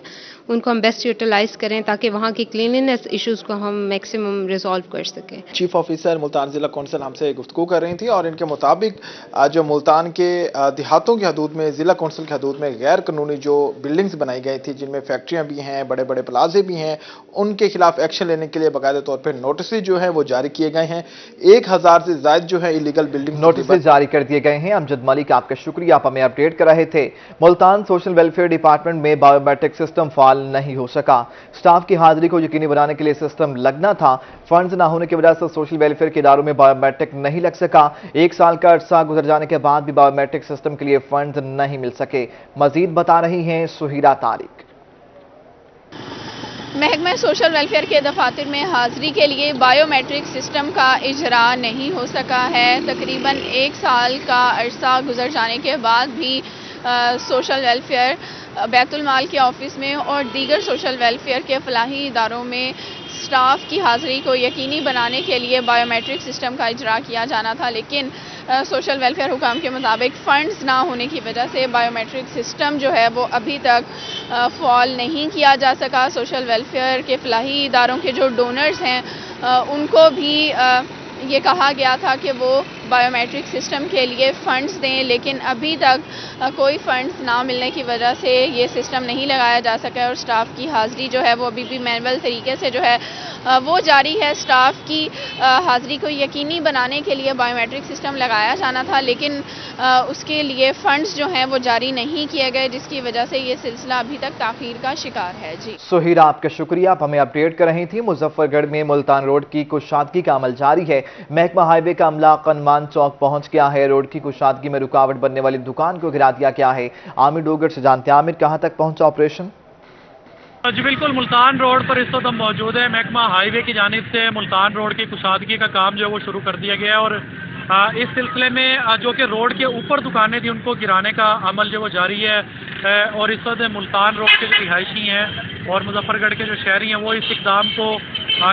उनको हम बेस्ट यूटिलाइज़ करें ताकि वहाँ की क्लीनलीनेस इश्यूज़ को हम मैक्सिमम रिजॉल्व कर सकें। चीफ ऑफिसर मुल्तान जिला कौंसिल हमसे गुफ्तगू कर रही थी और इनके मुताबिक जो मुल्तान के देहातों की हदूद में, जिला कौंसिल की हदूद में गैर कानूनी जो बिल्डिंग्स बनाई गई थी, जिनमें फैक्ट्रियाँ भी हैं, बड़े बड़े प्लाजे भी हैं, उनके खिलाफ एक्शन लेने के लिए बाकायदा तौर पर नोटिस जो है वो जारी किए गए हैं। 1000 से ज्यादा जो है इलीगल बिल्डिंग नोटिस जारी कर दिए गए हैं। अमजद मलिक, आपका शुक्रिया, आप हमें अपडेट कर रहे थे। मुल्तान सोशल वेलफेयर डिपार्टमेंट में बायोमेट्रिक सिस्टम फाल नहीं हो सका। स्टाफ की हाजिरी को यकीनी बनाने के लिए सिस्टम लगना था, फंड्स ना होने की वजह से सोशल वेलफेयर के इदारों में बायोमेट्रिक नहीं लग सका। 1 साल का अरसा गुजर जाने के बाद भी बायोमेट्रिक सिस्टम के लिए फंड्स नहीं मिल सके। मजीद बता रही हैं सुहीरा तारिक। महकमा सोशल वेलफेयर के दफातर में हाजिरी के लिए बायोमेट्रिक सिस्टम का इजरा नहीं हो सका है। तकरीबन 1 साल का अरसा गुजर जाने के बाद भी सोशल वेलफेयर बैतुल माल के ऑफिस में और दीगर सोशल वेलफेयर के फलाही इदारों में स्टाफ की हाजिरी को यकीनी बनाने के लिए बायोमेट्रिक सिस्टम का इजरा किया जाना था, लेकिन सोशल वेलफेयर हुकाम के मुताबिक फ़ंड्स ना होने की वजह से बायोमेट्रिक सिस्टम जो है वो अभी तक फॉल नहीं किया जा सका। सोशल वेलफेयर के फलाही इदारों के जो डोनर्स हैं उनको भी ये कहा गया था कि वो बायोमेट्रिक सिस्टम के लिए फ़ंड्स दें, लेकिन अभी तक कोई फ़ंड्स ना मिलने की वजह से ये सिस्टम नहीं लगाया जा सका और स्टाफ की हाज़िरी जो है वो अभी भी मैनुअल तरीके से जो है वो जारी है। स्टाफ की हाज़िरी को यकीनी बनाने के लिए बायोमेट्रिक सिस्टम लगाया जाना था, लेकिन उसके लिए फ़ंड्स जो हैं वो जारी नहीं किए गए, जिसकी वजह से ये सिलसिला अभी तक ताख़ीर का शिकार है। जी सुहीरा, आपका शुक्रिया, आप हमें अपडेट कर रही थी। मुजफ्फरगढ़ में मुल्तान रोड की कुशादगी का अमल जारी है। महकमा हाईवे का अमला कनमान चौक पहुंच गया है। रोड की कुशादगी में रुकावट बनने वाली दुकान को गिरा दिया गया है। आमिर डोगर से जानते हैं, आमिर कहां तक पहुंचा ऑपरेशन? जी बिल्कुल, मुल्तान रोड पर इस वक्त हम मौजूद है। महकमा हाईवे की जानिब से मुल्तान रोड की कुशादगी का काम जो है वो शुरू कर दिया गया है और इस सिलसिले में जो कि रोड के ऊपर दुकानें थी उनको गिराने का अमल जो वो जारी है और इस वक्त मुल्तान रोड के जो रिहायशी हैं और मुजफ्फरगढ़ के जो शहरी हैं वो इस इक़दाम को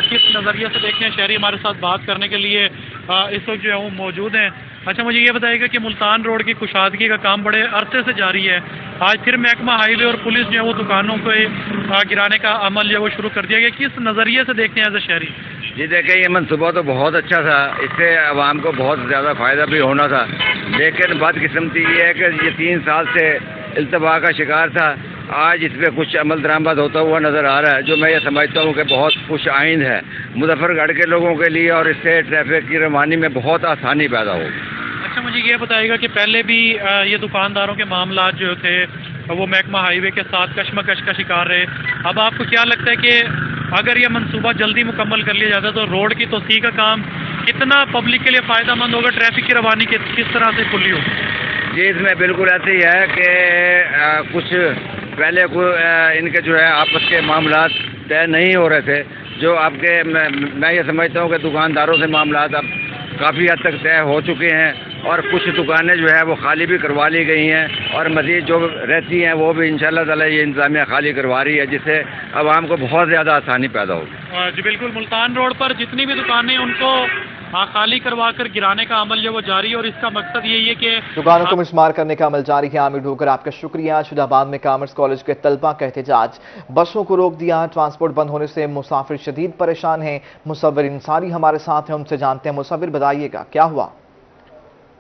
किस नज़रिए से देखते हैं, शहरी हमारे साथ बात करने के लिए इस वक्त जो है वो मौजूद हैं। अच्छा, मुझे ये बताइएगा कि मुल्तान रोड की कुशादगी का काम बड़े अरसे से जारी है, आज फिर महकमा हाईवे और पुलिस जो है वो दुकानों को गिराने का अमल जो है वो शुरू कर दिया गया, किस नज़रिए से देखते हैं एज ए शहरी? जी देखिए, ये मनसूबा तो बहुत अच्छा था, इससे आवाम को बहुत ज़्यादा फ़ायदा भी होना था, लेकिन बदकिस्मती ये है कि ये 3 साल से इल्तबा का शिकार था। आज इस पर कुछ अमल दरामद होता हुआ नज़र आ रहा है, जो मैं ये समझता हूँ कि बहुत खुश आइंद है मुजफ्फरगढ़ के लोगों के लिए और इससे ट्रैफिक की रवानी में बहुत आसानी पैदा होगी। अच्छा, मुझे ये बताइएगा कि पहले भी ये दुकानदारों के मामला जो थे वो महकमा हाईवे के साथ कशमकश का शिकार रहे। अब आपको क्या लगता है कि अगर ये मंसूबा जल्दी मुकम्मल कर लिया जाता तो रोड की तोसी का काम कितना पब्लिक के लिए फ़ायदा मंद होगा, ट्रैफिक की रवानी किस तरह से खुली हो? जी, इसमें बिल्कुल ऐसे ही है कि कुछ पहले इनके जो है आपस के मामलात तय नहीं हो रहे थे, जो आपके मैं ये समझता हूँ कि दुकानदारों से मामलात अब काफ़ी हद तक तय हो चुके हैं اور کچھ دکانیں جو ہے وہ خالی بھی کروا لی گئی ہیں اور مزید جو رہتی ہیں وہ بھی انشاءاللہ تعالی یہ انتظامیہ خالی کروا رہی ہے، جس سے عوام کو بہت زیادہ آسانی پیدا ہوگی۔ جی بالکل، ملتان روڈ پر جتنی بھی دکانیں ان کو خالی کروا کر گرانے کا عمل جو وہ جاری ہے، اور اس کا مقصد یہی ہے کہ دکانوں کو مسمار کرنے کا عمل جاری ہے۔ عامر ڈھوکر آپ کا شکریہ۔ شہید آباد میں کامرس کالج کے طلبہ کا احتجاج، بسوں کو روک دیا، ٹرانسپورٹ بند ہونے سے مسافر شدید پریشان ہیں۔ مصور انصاری ہمارے ساتھ ہیں، ان سے جانتے ہیں۔ مصور بتائیے گا کیا ہوا؟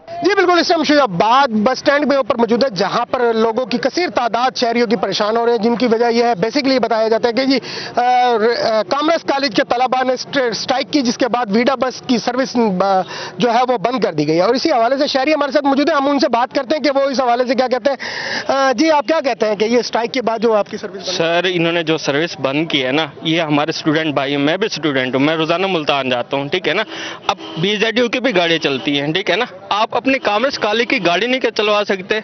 جی بالکل، اس ٹائم شہید آباد بس سٹینڈ میں اوپر موجود ہے، جہاں پر لوگوں کی کثیر تعداد شہریوں کی پریشان ہو رہے ہیں، جن کی وجہ یہ ہے بیسیکلی بتایا جاتا ہے کہ جی کامرس کالج کے طلباء نے سٹرائک کی، جس کے بعد ویڈا بس کی سروس جو ہے وہ بند کر دی گئی ہے، اور اسی حوالے سے شہری ہمارے ساتھ موجود ہیں، ہم ان سے بات کرتے ہیں کہ وہ اس حوالے سے کیا کہتے ہیں۔ جی آپ کیا کہتے ہیں کہ یہ سٹرائک کے بعد جو آپ کی سروس؟ سر انہوں نے جو سروس بند کی ہے نا، یہ ہمارے اسٹوڈنٹ بھائی ہیں، میں بھی اسٹوڈنٹ ہوں، میں روزانہ ملتان جاتا ہوں، ٹھیک ہے نا۔ اب BZU کی بھی گاڑیاں چلتی ہیں، ٹھیک ہے نا۔ آپ اپنے کامرس کالج کی گاڑی نہیں چلوا سکتے،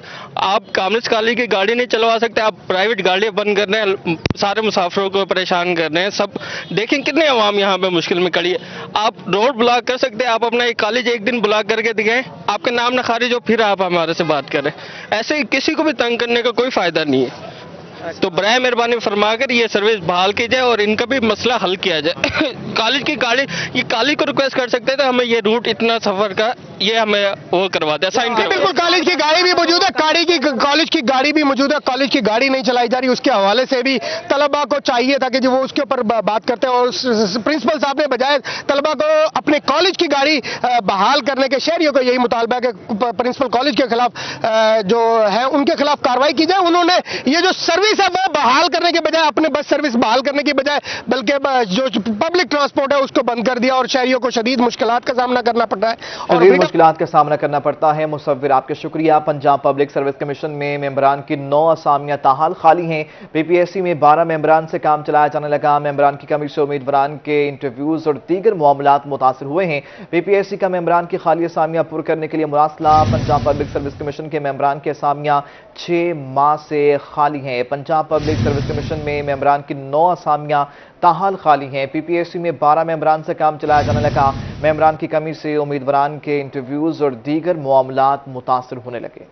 آپ کامرس کالج کی گاڑی نہیں چلوا سکتے، آپ پرائیویٹ گاڑیاں بند کر رہے ہیں، سارے مسافروں کو پریشان کر رہے ہیں۔ سب دیکھیں کتنے عوام یہاں پہ مشکل میں کھڑی ہے۔ آپ روڈ بلاک کر سکتے ہیں، آپ اپنا ایک کالج ایک دن بلاک کر کے دکھائیں، آپ کا نام نہ خارج ہو، پھر آپ ہمارے سے بات کریں۔ ایسے کسی کو بھی تنگ کرنے کا کوئی فائدہ نہیں ہے۔ تو برائے مہربانی فرما کر یہ سروس بحال کی جائے اور ان کا بھی مسئلہ حل کیا جائے۔ کالج کی گاڑی، یہ کالج کو ریکویسٹ کر سکتے تھے ہمیں یہ روٹ اتنا سفر کا یہ ہمیں وہ کروا دیں، سائن کروا دیں۔ بالکل، کالج کی گاڑی بھی موجود ہے، کالج کی گاڑی بھی موجود ہے، کالج کی گاڑی نہیں چلائی جا رہی، اس کے حوالے سے بھی طلباء کو چاہیے تھا کہ جو وہ اس کے اوپر بات کرتے ہیں، اور پرنسپل صاحب نے بجائے طلباء کو اپنے کالج کی گاڑی بحال کرنے کے شہریوں کو یہی مطالبہ ہے کہ پرنسپل کالج کے خلاف جو ہے ان کے خلاف کارروائی کی جائے۔ انہوں نے یہ جو سروس ہے وہ بحال کرنے کے بجائے، اپنے بس سروس بحال کرنے کے بجائے بلکہ جو پبلک ٹرانسپورٹ ہے اس کو بند کر دیا، اور شہریوں کو شدید مشکلات کا سامنا کرنا پڑ رہا ہے، اور مشکلات کا سامنا کرنا پڑتا ہے۔ مصور آپ کے شکریہ۔ پنجاب پبلک سروس کمیشن میں ممبران کی 9 اسامیاں تاحال خالی ہیں۔ PPSC میں 12 ممبران سے کام چلایا جانے لگا۔ ممبران کی کمی سے امیدواران کے انٹرویوز اور دیگر معاملات متاثر ہوئے ہیں۔ PPSC کا ممبران کی خالی اسامیاں پر کرنے کے لیے مراسلہ۔ پنجاب پبلک سروس کمیشن کے ممبران کی اسامیاں 6 ماہ سے خالی ہیں۔ پنجاب پبلک سروس کمیشن میں ممبران کی 9 اسامیاں تاحال خالی ہیں۔ PPSC میں 12 ممبران سے کام چلایا جانے لگا۔ ممبران کی کمی سے امیدواران کے انٹرویوز اور دیگر معاملات متاثر ہونے لگے۔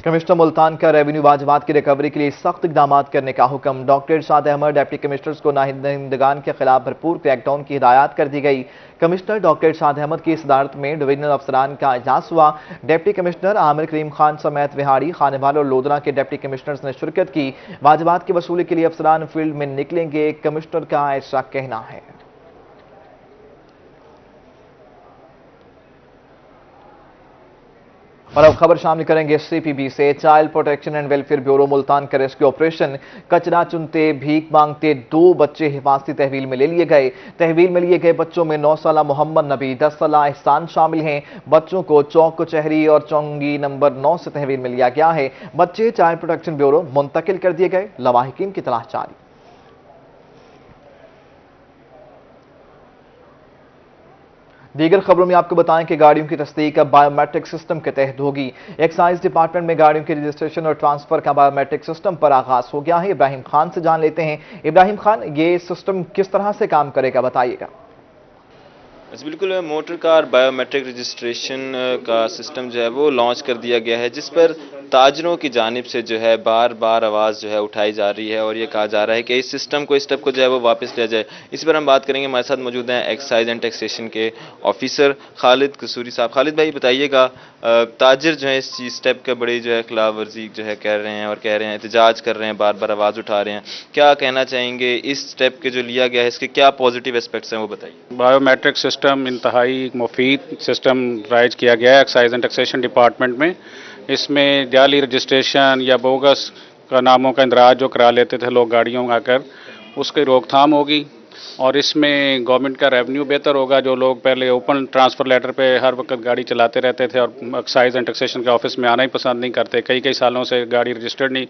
کمشنر ملتان کا ریونیو واجبات کی ریکوری کے لیے سخت اقدامات کرنے کا حکم۔ ڈاکٹر ارشاد احمد ڈپٹی کمشنرز کو نااہلدگان کے خلاف بھرپور کریک ڈاؤن کی ہدایات کر دی گئی۔ کمشنر ڈاکٹر ارشاد احمد کی صدارت میں ڈویژنل افسران کا اجلاس ہوا۔ ڈپٹی کمشنر عامر کریم خان سمیت وہاڑی، خانوال اور لودھنا کے ڈپٹی کمشنرز نے شرکت کی۔ واجبات کی وصولی کے لیے افسران فیلڈ میں نکلیں گے، کمشنر کا ایسا کہنا ہے۔ اور اب خبر شامل کریں گے CPB سے۔ Child protection and welfare bureau Multan کا ریسکیو آپریشن۔ کچرا چنتے، بھیک مانگتے 2 بچے حفاظتی تحویل میں لے لیے گئے۔ تحویل میں لیے گئے بچوں میں 9 سالہ محمد نبی، 10 سالہ احسان شامل ہیں۔ بچوں کو چوک کچہری اور چونگی نمبر 9 سے تحویل میں لیا گیا ہے۔ بچے چائلڈ پروٹیکشن بیورو منتقل کر دیے گئے، لواحقین کی تلاش جاری۔ دیگر خبروں میں آپ کو بتائیں کہ گاڑیوں کی تصدیق اب بائیو میٹرک سسٹم کے تحت ہوگی۔ ایکسائز ڈپارٹمنٹ میں گاڑیوں کے رجسٹریشن اور ٹرانسفر کا بائیو میٹرک سسٹم پر آغاز ہو گیا ہے۔ ابراہیم خان سے جان لیتے ہیں۔ ابراہیم خان، یہ سسٹم کس طرح سے کام کرے گا، بتائیے گا۔ بالکل، motor car biometric registration کا سسٹم جو ہے وہ لانچ کر دیا گیا ہے، جس پر تاجروں کی جانب سے جو ہے بار بار آواز جو ہے اٹھائی جا رہی ہے، اور یہ کہا جا رہا ہے کہ اس سسٹم کو، اس اسٹیپ کو جو ہے وہ واپس لیا جائے۔ اس پر ہم بات کریں گے، ہمارے ساتھ موجود ہیں ایکسائز اینڈ ٹیکسیشن کے آفیسر خالد قصوری صاحب۔ خالد بھائی بتائیے گا، تاجر جو ہے اس چیز اسٹیپ کا بڑی جو ہے خلاف ورزی جو ہے کر رہے ہیں، اور کہہ رہے ہیں، احتجاج کر رہے ہیں، بار بار آواز اٹھا رہے ہیں، کیا کہنا چاہیں گے اس اسٹیپ کے جو لیا گیا ہے، اس کے کیا پازیٹیو اسپیکٹس ہیں وہ بتائیے۔ بائیو میٹرک سسٹم انتہائی مفید سسٹم رائج کیا گیا ہے ایکسائز اینڈ ٹیکسیشن ڈپارٹمنٹ میں۔ اس میں جعلی رجسٹریشن یا بوگس کا ناموں کا اندراج جو کرا لیتے تھے لوگ گاڑیوں آ کر، اس کی روک تھام ہوگی، اور اس میں گورنمنٹ کا ریونیو بہتر ہوگا۔ جو لوگ پہلے اوپن ٹرانسفر لیٹر پہ ہر وقت گاڑی چلاتے رہتے تھے اور ایکسائز اینڈ ٹیکسیشن کے آفس میں آنا ہی پسند نہیں کرتے، کئی سالوں سے گاڑی رجسٹرڈ نہیں،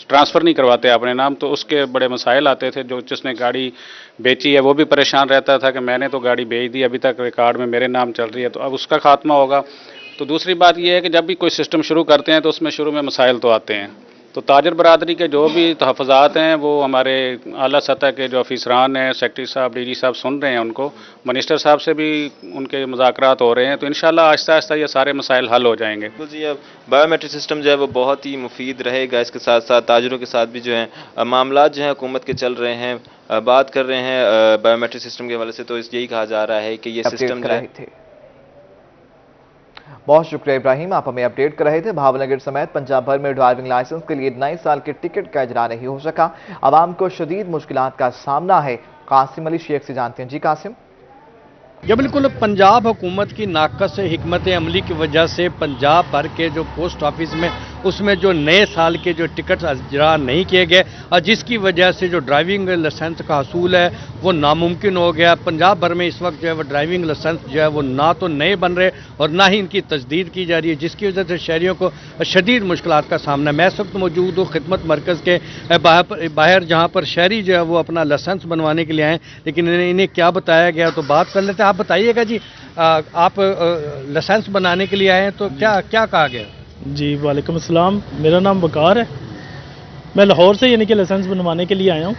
ٹرانسفر نہیں کرواتے اپنے نام، تو اس کے بڑے مسائل آتے تھے۔ جو جس نے گاڑی بیچی ہے وہ بھی پریشان رہتا تھا کہ میں نے تو گاڑی بیچ دی، ابھی تک ریکارڈ میں میرے نام چل رہی ہے، تو اب اس کا خاتمہ ہوگا۔ تو دوسری بات یہ ہے کہ جب بھی کوئی سسٹم شروع کرتے ہیں تو اس میں شروع میں مسائل تو آتے ہیں، तो ताजर बरादरी के जो भी तहफ़्फ़ुज़ात हैं वो हमारे आला सतह के जो अफीसरान हैं, सेक्रेटरी साहब, डीजी साहब सुन रहे हैं उनको, मिनिस्टर साहब से भी उनके मुज़ाकरात हो रहे हैं, तो इंशाल्लाह आहिस्ता आहिस्ता ये सारे मसाइल हल हो जाएंगे। बिल्कुल जी, अब बायोमेट्रिक सिस्टम जो है वो बहुत ही मुफीद रहेगा। इसके साथ साथ ताजरों के साथ भी जो है मामलात जो हैं हुकूमत के चल रहे हैं, बात कर रहे हैं बायोमेट्रिक सिस्टम के हवाले से, तो यही कहा जा रहा है कि ये सिस्टम जो है। बहुत शुक्रिया इब्राहिम, आप हमें अपडेट कर रहे थे। भावनगर समेत पंजाब भर में ड्राइविंग लाइसेंस के लिए नए साल के टिकट का इजरा नहीं हो सका। आवाम को शदीद मुश्किलात का सामना है। कासिम अली शेख से जानते हैं। जी कासिम। ये बिल्कुल पंजाब हुकूमत की नाकस हिकमत अमली की वजह से पंजाब भर के जो पोस्ट ऑफिस में उसमें जो नए साल के जो टिकट इजरा नहीं किए गए और जिसकी वजह से जो ड्राइविंग लाइसेंस का हसूल है वो नामुमकिन हो गया। पंजाब भर में इस वक्त जो है वो ड्राइविंग लाइसेंस जो है वो ना तो नए बन रहे और ना ही इनकी तजदीद की जा रही है, जिसकी वजह से शहरियों को शदीद मुश्किलात का सामना है। मैं इस वक्त मौजूद हूँ खिदमत मरकज़ के बाहर जहाँ पर शहरी जो है वो अपना लाइसेंस बनवाने के लिए आए, लेकिन इन्हें क्या बताया गया तो बात कर लेते हैं। आप बताइएगा जी, आप लाइसेंस बनाने के लिए आए हैं तो क्या क्या कहा गया? जी वालेकुम अस्सलाम, मेरा नाम वकार है, मैं लाहौर से यानी कि लाइसेंस बनवाने के लिए आया हूँ।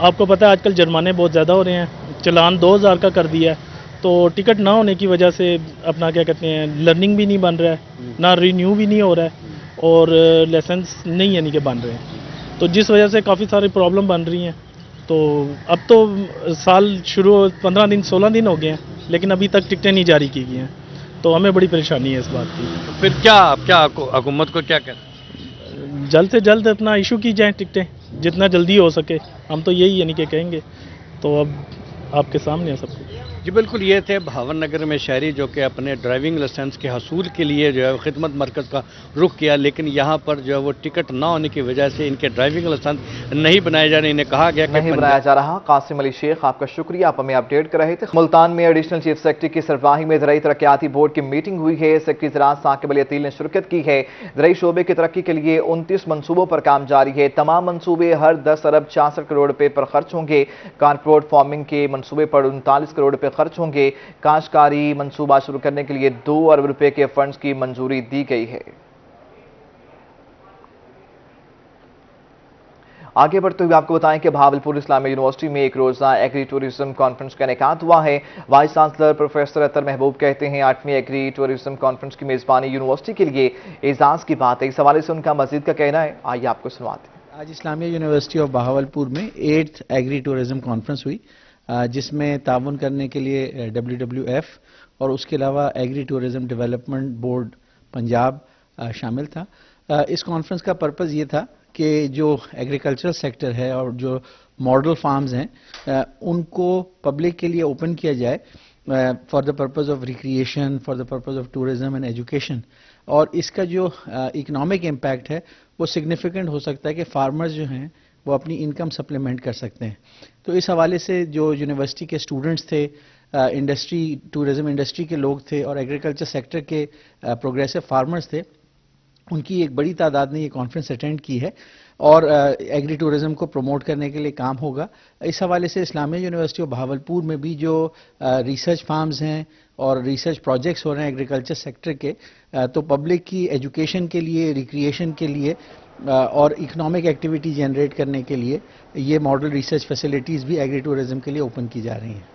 आपको पता है आजकल जुर्माने बहुत ज़्यादा हो रहे हैं, चालान 2000 का कर दिया है, तो टिकट ना होने की वजह से अपना क्या कहते हैं लर्निंग भी नहीं बन रहा है, ना रिन्यू भी नहीं हो रहा है और लाइसेंस नहीं यानी कि बन रहे हैं, तो जिस वजह से काफ़ी सारी प्रॉब्लम बन रही हैं। तो अब तो साल शुरू 15 दिन 16 दिन हो गए हैं, लेकिन अभी तक टिकटें नहीं जारी की गई हैं, तो हमें बड़ी परेशानी है इस बात की। तो फिर क्या हुकूमत को क्या कहते? जल्द से जल्द अपना इशू की जाए टिकटें, जितना जल्दी हो सके, हम तो यही यानी कि कहेंगे। तो अब आपके सामने है सब कुछ। जी बिल्कुल, ये थे भावनगर में शहरी जो कि अपने ड्राइविंग लाइसेंस के हसूल के लिए जो है खिदमत मरकज़ का रुख किया, लेकिन यहाँ पर जो है वो टिकट ना होने की वजह से इनके ड्राइविंग लाइसेंस नहीं बनाए जा रहे। इन्हें कहा गया नहीं बनाया जा रहा। कासिम अली शेख, आपका शुक्रिया, आप हमें अपडेट कर रहे थे। मुल्तान में एडिशनल चीफ सेक्रेटरी की सरबराही में ज़राई तरक्याती बोर्ड की मीटिंग हुई है। सेक्रेटरी ज़राअत साकिब अली अतील ने शिरकत की है। ज़राई शोबे की तरक्की के लिए 29 मनसूबों पर काम जारी है। तमाम मनसूबे हर 10 अरब 66 करोड़ रुपए पर खर्च होंगे। कारपोरेट फार्मिंग के मनसूबे पर 39 करोड़ रुपए खर्च होंगे। काश्तकारी मंसूबा शुरू करने के लिए 2 अरब रुपए के फंड्स की मंजूरी दी गई है। आगे बढ़ते हुए आपको बताएं कि भावलपुर इस्लामी यूनिवर्सिटी में एक रोजा एग्री टूरिज्म कॉन्फ्रेंस का इनेकाद हुआ है। वाइस चांसलर प्रोफेसर अतर महबूब कहते हैं 8वीं एग्री टूरिज्म कॉन्फ्रेंस की मेजबानी यूनिवर्सिटी के लिए एजाज की बात है। इस हवाले से उनका मजीद का कहना है, आइए आपको सुनवाते हैं। आज इस्लामिया यूनिवर्सिटी ऑफ बहावलपुर में 8th एग्री टूरिज्म कॉन्फ्रेंस हुई, जिसमें ताउन करने के लिए WWF और उसके अलावा agri tourism development board Punjab शामिल था। इस कॉन्फ्रेंस का पर्पज़ ये था कि जो एग्रीकल्चरल सेक्टर है और जो मॉडल फार्म्स हैं उनको पब्लिक के लिए ओपन किया जाए for the purpose of recreation, for the purpose of tourism and education, और इसका जो इकोनॉमिक इम्पैक्ट है वो सिग्निफिकेंट हो सकता है कि फार्मर्स जो हैं वो अपनी इनकम सप्लीमेंट कर सकते हैं। तो इस हवाले से जो यूनिवर्सिटी के स्टूडेंट्स थे, इंडस्ट्री, टूरिज्म इंडस्ट्री के लोग थे और एग्रीकल्चर सेक्टर के प्रोग्रेसिव फार्मर्स थे, उनकी एक बड़ी तादाद ने ये कॉन्फ्रेंस अटेंड की है और एग्री टूरिज्म को प्रमोट करने के लिए काम होगा। इस हवाले से इस्लामिया यूनिवर्सिटी ऑफ बहावलपुर में भी जो रिसर्च फार्म्स हैं और रिसर्च प्रोजेक्ट्स हो रहे हैं एग्रीकल्चर सेक्टर के, तो पब्लिक की एजुकेशन के लिए, रिक्रिएशन के लिए और इकोनॉमिक एक्टिविटी जनरेट करने के लिए ये मॉडल रिसर्च फैसिलिटीज़ भी एग्री टूरिज्म के लिए ओपन की जा रही हैं।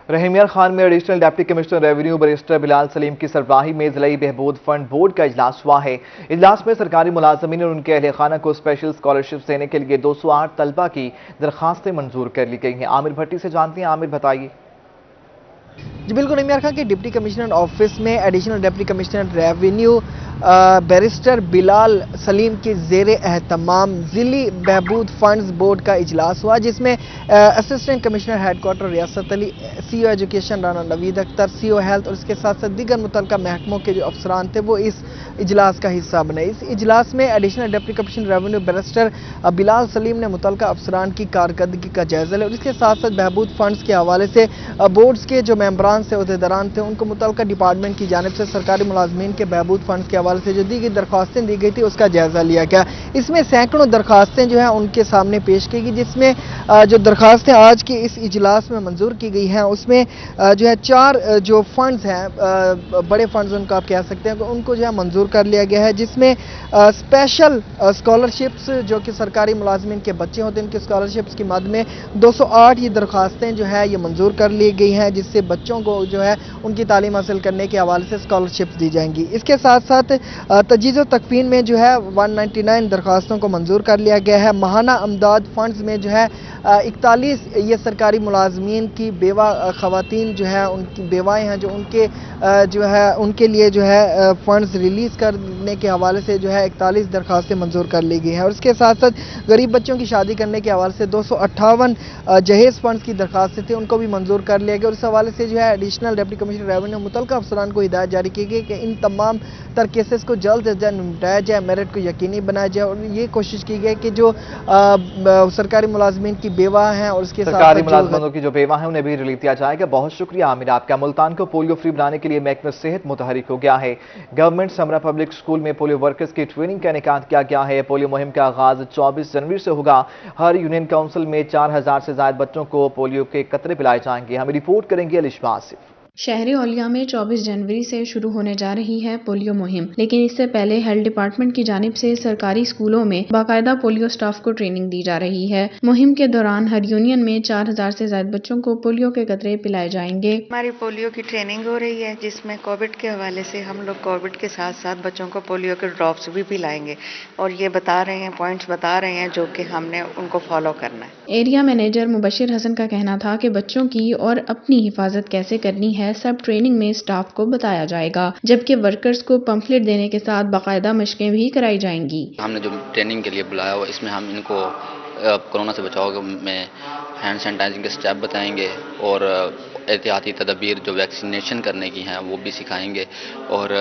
रहीमियार खान में additional deputy commissioner revenue barrister Bilal Salim की सरबराही में ज़िलाई बहबूद फंड बोर्ड का इजलास हुआ है। इजलास में सरकारी मुलाजमीन और उनके अहले खाना को स्पेशल स्कॉलरशिप देने के लिए 208 तलबा की दरखास्तें मंजूर कर ली गई हैं। आमिर भट्टी से जानते हैं। आमिर बताइए। जी बिल्कुल, रहीमियार खान के डिप्टी कमिश्नर ऑफिस में additional deputy commissioner revenue barrister Bilal Salim के ज़ेर एहतमाम ज़िली बहबूद फंड्स बोर्ड का इजलास हुआ, जिसमें असिस्टेंट कमिश्नर हेडक्वार्टर रियासत Ali, CEO education Rana Naveed Akhtar, CEO health और इसके साथ साथ दीगर मुतल्लिका महकमों के जो अफसरान थे वो इस इजलास का हिस्सा बने। इस इजलास में additional deputy commissioner revenue barrister Bilal Salim ने मुतल्लिका अफसरान की कारकर्दगी का जायजा लिया और इसके साथ साथ बहबूद फंड्स के हवाले से बोर्ड्स के जो मेंबरान से, अहदेदारान थे, उनको मुतल्लिका डिपार्टमेंट की जानिब से सरकारी मुलाजमीन के बहबूद फंड्स के हवाले से जो दी गई दरख्वास्तें दी गई थी उसका जायज़ा लिया गया। इसमें सैकड़ों दरख्वास्तें जो हैं उनके सामने पेश की गई, जिसमें जो दरख्वास्तें आज के इस इजलास में मंजूर की गई हैं उसमें जो है 4 जो फंड्स हैं, बड़े फंड्स उनको आप कह सकते हैं, उनको जो है मंजूर कर लिया गया है, जिसमें स्पेशल स्कॉलरशिप्स जो कि सरकारी मुलाजमिन के बच्चे होते हैं उनके स्कॉलरशिप्स की मद में 208 ये दरख्वास्तें जो है ये मंजूर कर ली गई हैं, जिससे बच्चों को जो है उनकी तालीम हासिल करने के हवाले से स्कॉलरशिप्स दी जाएंगी। इसके साथ साथ तजीज़ व तकफीन में जो है 199 दरख्वास्तों को मंजूर कर लिया गया है। माहाना अमदाद फंड्स में जो है 41 ये सरकारी मुलाजमीन की बेवा ख़वातीन जो है उनकी बेवाएँ हैं जो उनके जो है उनके लिए जो है फंड्स रिलीज़ करने के हवाले से जो है 41 दरख्वास्तें मंजूर कर ली गई हैं। और इसके साथ साथ गरीब बच्चों की शादी करने के हवाले से 258 जहेज़ फंड्स की दरख्वास्तें थी, उनको भी मंजूर कर लिया गया। और इस हवाले से जो है एडिशनल डिप्टी कमिश्नर रेवेन्यू मुतल्लिका अफसरान को हिदायत जारी की गई कि इन तमाम तर केसेस को जल्द से जल्द निपटाया जाए, मेरिट को यकीनी बनाया जाए। और ये कोशिश की गई कि जो सरकारी मुलाजमीन की बेवा हैं और उसके सरकारी मुलाजमों की जो बेवा हैं उन्हें भी रिलीफ दिया जाएगा। बहुत शुक्रिया आमिर आपका। मुल्तान को पोलियो फ्री बनाने के लिए महकमा सेहत मुतहरिक हो गया है। गवर्नमेंट समरा पब्लिक स्कूल में पोलियो वर्कर्स की ट्रेनिंग का इनेकाद किया गया है। पोलियो मुहिम का आगाज 24 जनवरी से होगा। हर यूनियन काउंसिल में 4000 से ज्यादा बच्चों को पोलियो के कतरे पिलाए जाएंगे। हमें रिपोर्ट करेंगे अलिशा आसिफ। शहरी औलिया में 24 जनवरी से शुरू होने जा रही है पोलियो मुहिम, लेकिन इससे पहले हेल्थ डिपार्टमेंट की जानिब से सरकारी स्कूलों में बाकायदा पोलियो स्टाफ को ट्रेनिंग दी जा रही है। मुहिम के दौरान हर यूनियन में 4000 से ज्यादा बच्चों को पोलियो के कतरे पिलाए जाएंगे। हमारी पोलियो की ट्रेनिंग हो रही है, जिसमें कोविड के हवाले से हम लोग कोविड के साथ साथ बच्चों को पोलियो के ड्रॉप्स भी पिलाएंगे और ये बता रहे हैं, पॉइंट्स बता रहे हैं जो कि हमने उनको फॉलो करना है। एरिया मैनेजर मुबशिर हसन का कहना था कि बच्चों की और अपनी हिफाजत कैसे करनी है सब ट्रेनिंग में स्टाफ को बताया जाएगा, जबकि वर्कर्स को पंफलेट देने के साथ बाकायदा मशकें भी कराई जाएंगी। हमने जो ट्रेनिंग के लिए बुलाया हुआ इसमें हम इनको कोरोना से बचाव में हैंड सैनिटाइजिंग के स्टेप बताएंगे और एहतियाती तदबीर जो वैक्सीनेशन करने की हैं वो भी सिखाएंगे। और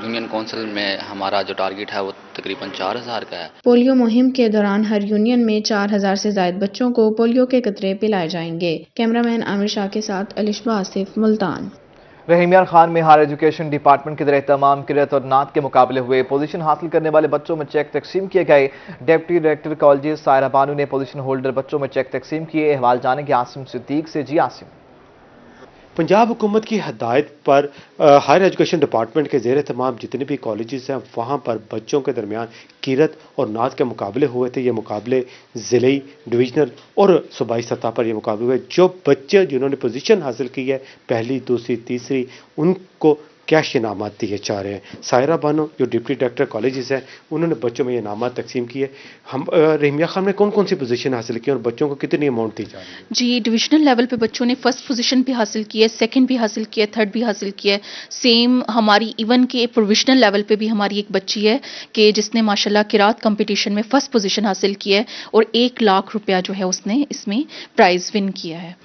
यूनियन काउंसिल में हमारा जो टारगेट है वो तकरीबन 4000 का है। पोलियो मुहिम के दौरान हर यूनियन में 4000 से ज्यादा बच्चों को पोलियो के कतरे पिलाए जाएंगे। कैमरामैन आमिर शाह के साथ अलिशा आसिफ, मुल्तान। रहीम यार खान में हायर एजुकेशन डिपार्टमेंट के जरिए तमाम किरत और नात के मुकाबले हुए। पोजीशन हासिल करने वाले बच्चों में चेक तकसीम किए गए। Deputy director college Saira Banu ने पोजीशन होल्डर बच्चों में चेक तकसीम किए। अहवाल जानेंगे आसिम सिद्दीक से। जी आसिम। पंजाब हुकूमत की हदायत पर हायर एजुकेशन डिपार्टमेंट के ज़ेर तमाम जितने भी कॉलेजेस हैं वहाँ पर बच्चों के दरमियान कीरत और नात के मुकाबले हुए थे। ये मुकाबले ज़िले, डिवीजनल और सूबाई सतह पर ये मुकाबले हुए। जो बच्चे जिन्होंने पोजीशन हासिल की है पहली, दूसरी, तीसरी, उनको कैश इनामात दिए जा रहे हैं। सायरा बानो जो डिप्टी डायरेक्टर कॉलेजेस हैं उन्होंने बच्चों में ये इनामात तकसीम किए। हम रहीमिया खान ने कौन कौन सी पोजीशन हासिल की और बच्चों को कितनी अमाउंट दी जा रही है? जी, डिविजनल लेवल पे बच्चों ने फर्स्ट पोजीशन भी हासिल की है, सेकंड भी हासिल किया है, थर्ड भी हासिल किया है। सेम हमारी इवन के प्रोविजनल लेवल पे भी हमारी एक बच्ची है कि जिसने माशाल्लाह किरात कंपटीशन में फर्स्ट पोजीशन हासिल किया है और 1 लाख रुपया जो है उसने इसमें प्राइज विन किया है।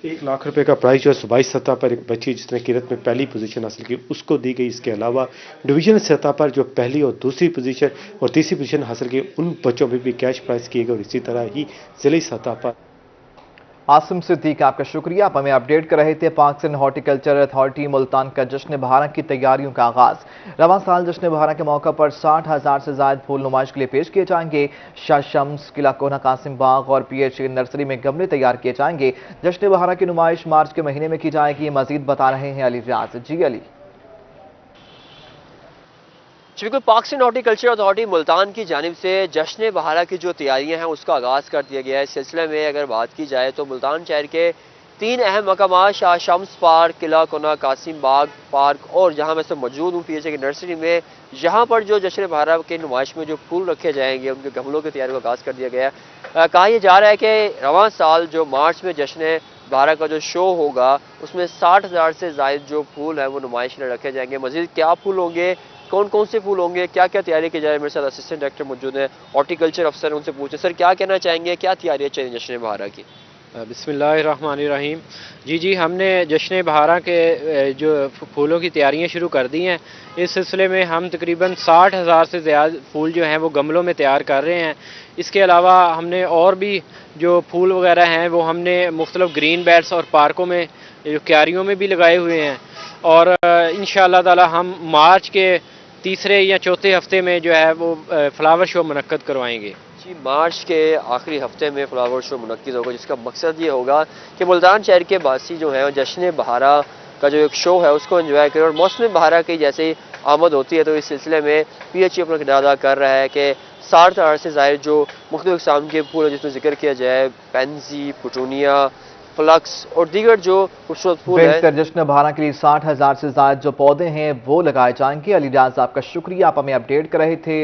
1 लाख रुपए का प्राइज जो है सूबाई सतह पर एक बच्ची जिसने किरत में पहली पोजीशन हासिल की उसको दी गई। इसके अलावा डिवीजनल सतह पर जो पहली और दूसरी पोजीशन और तीसरी पोजीशन हासिल की उन बच्चों में भी कैश प्राइज किए गए। और इसी तरह ही जिले सतह पर आसिम सिद्दीक आपका शुक्रिया। आप हमें अपडेट कर रहे थे। पाकिस्तान हॉर्टिकल्चर अथॉरिटी मुल्तान का जश्न बहारा की तैयारियों का आगाज। रवां साल जश्न बहारा के मौका पर 60,000 से ज्यादा फूल नुमाइश के लिए पेश किए जाएंगे। शाह शम्स, किला कोना कासिम बाग और PH नर्सरी में गमले तैयार किए जाएंगे। जश्न बहारा की नुमाइश मार्च के महीने में की जाएगी। मजीद बता रहे हैं अली रियाज। जी अली। बिल्कुल, पाकिस्तान हॉर्टिकल्चर अथॉरिटी मुल्तान की जानिब से जश्न बहारा की जो तैयारियां हैं उसका आगाज़ कर दिया गया है। इस सिलसिले में अगर बात की जाए तो मुल्तान शहर के 3 अहम मकामात शाह शम्स पार्क, किला कोना कासिम बाग पार्क और जहां मैं सब मौजूद हूँ PH की नर्सरी में, यहाँ पर जो जश्न बहारा के नुमाइश में जो फूल रखे जाएंगे उनके गमलों की तैयारी का आगाज़ कर दिया गया है। कहा यह जा रहा है कि रवां साल जो मार्च में जश्न बहारा का जो शो होगा उसमें 60,000 से ज़ायद जो फूल है वो नुमाइश में रखे जाएंगे। मज़ीद क्या फूल होंगे, कौन कौन से फूल होंगे, क्या क्या तैयारी की जाए, मेरे साथ असिस्टेंट डायरेक्टर मौजूद है, हॉर्टिकल्चर अफसर, उनसे पूछे सर क्या कहना चाहेंगे, क्या तैयारियाँ चाहिए जश्न बहारा की? बिस्मिल्लाहिर्रहमानिर्रहीम। जी, हमने जश्न बहारा के जो फूलों की तैयारियां शुरू कर दी हैं। इस सिलसिले में हम तकरीबन 60,000 से ज़्यादा फूल जो हैं वो गमलों में तैयार कर रहे हैं। इसके अलावा हमने और भी जो फूल वगैरह हैं वो हमने मुख्तलिफ ग्रीन बेल्ट्स और पार्कों में, जो क्यारियों में भी लगाए हुए हैं। और इंशाअल्लाह ताला हम मार्च के तीसरे या चौथे हफ्ते में जो है वो फ्लावर शो मुनक्कद करवाएंगे। जी, मार्च के आखिरी हफ्ते में फ्लावर शो मुनक्किद होगा, जिसका मकसद ये होगा कि मुल्तान शहर के बासी जो है जश्न बहारा का जो एक शो है उसको एंजॉय करें। और मौसम बहारा की जैसे ही आमद होती है तो इस सिलसिले में PHE अपना किरदार अदा कर रहा है कि 60,000 से ज़ायद जो मुख्तलिफ किस्म के फूल है जिसमें जिक्र किया जाए पेंसी, पुटूनिया, फ्लक्स और दीगर जो खूबसूरत फूल है। जश्न बहारा के लिए 60,000 से ज़ायद जो पौधे हैं वो लगाए जाएंगे। अली रियाज आपका शुक्रिया, आप हमें अपडेट कर रहे थे।